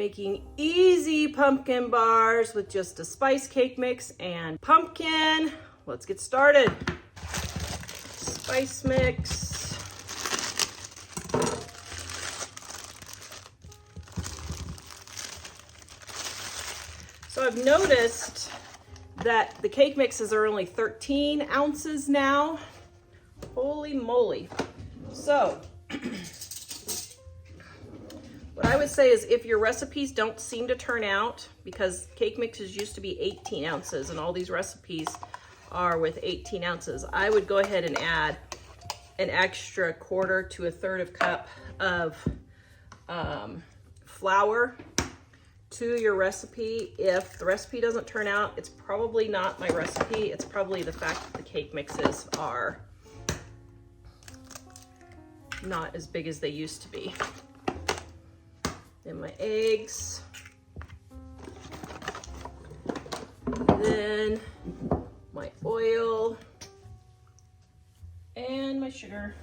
making easy pumpkin bars with just a spice cake mix and pumpkin. Let's get started. Spice mix. So I've noticed that the cake mixes are only 13 ounces now. Holy moly. So what I would say is if your recipes don't seem to turn out, because cake mixes used to be 18 ounces and all these recipes are with 18 ounces, I would go ahead and add an extra 1/4 to 1/3 cup of flour to your recipe. If the recipe doesn't turn out, it's probably not my recipe. It's probably the fact that the cake mixes are not as big as they used to be. Then my eggs. Then my oil and my sugar.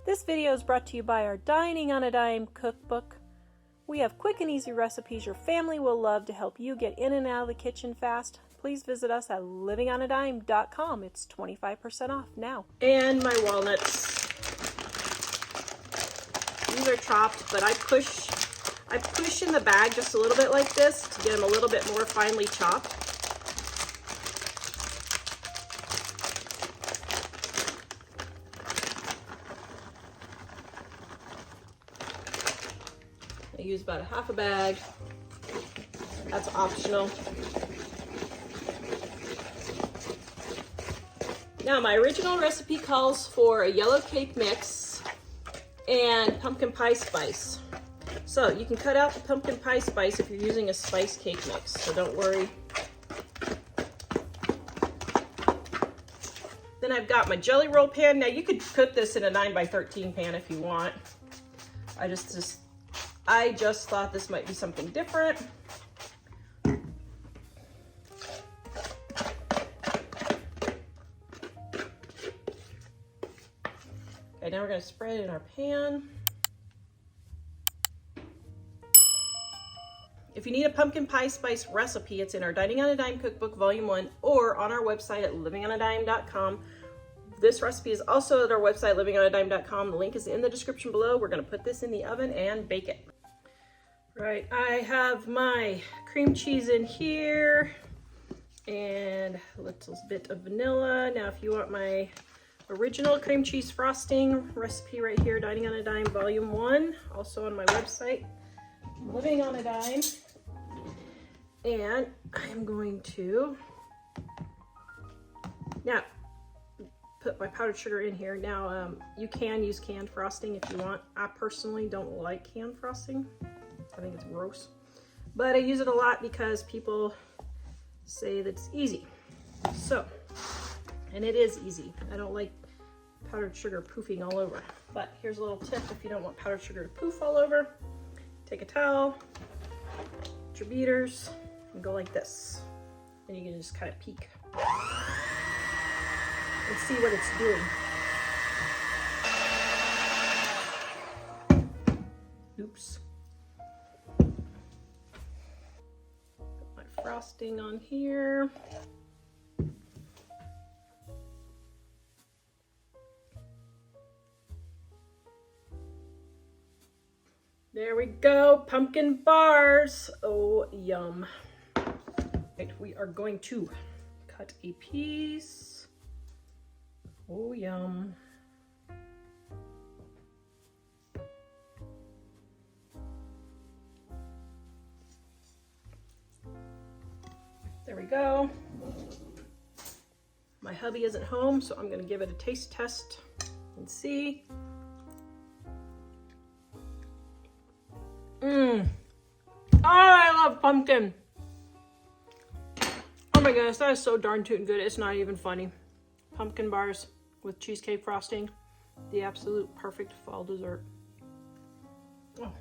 This video is brought to you by our Dining on a Dime cookbook. We have quick and easy recipes your family will love to help you get in and out of the kitchen fast. Please visit us at livingonadime.com. It's 25% off now. And my walnuts. These are chopped, but I push in the bag just a little bit like this to get them a little bit more finely chopped. I use about a half a bag. That's optional. Now, my original recipe calls for a yellow cake mix and pumpkin pie spice. So you can cut out the pumpkin pie spice if you're using a spice cake mix, so don't worry. Then I've got my jelly roll pan. Now you could cook this in a 9x13 pan if you want. I just thought this might be something different. Okay, now we're going to spread it in our pan. If you need a pumpkin pie spice recipe, it's in our Dining on a Dime Cookbook Volume 1 or on our website at livingonadime.com. This recipe is also at our website, livingonadime.com. The link is in the description below. We're going to put this in the oven and bake it. Right, I have my cream cheese in here and a little bit of vanilla. Now, if you want my original cream cheese frosting recipe right here, Dining on a Dime Volume 1, also on my website, Living on a Dime. And I am going to now put my powdered sugar in here. Now, you can use canned frosting if you want. I personally don't like canned frosting. I think it's gross, but I use it a lot because people say that it's easy. So, and it is easy. I don't like powdered sugar poofing all over, but here's a little tip if you don't want powdered sugar to poof all over. Take a towel, get your beaters, and go like this. And you can just kind of peek and see what it's doing. Oops. Frosting on here. There we go, pumpkin bars. Oh, yum. Right, we are going to cut a piece. Oh, yum. There we go. My hubby isn't home, so I'm gonna give it a taste test and see. Oh, I love pumpkin. Oh my goodness, that is so darn tootin' good. It's not even funny. Pumpkin bars with cheesecake frosting. The absolute perfect fall dessert. Oh,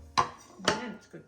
man, it's good.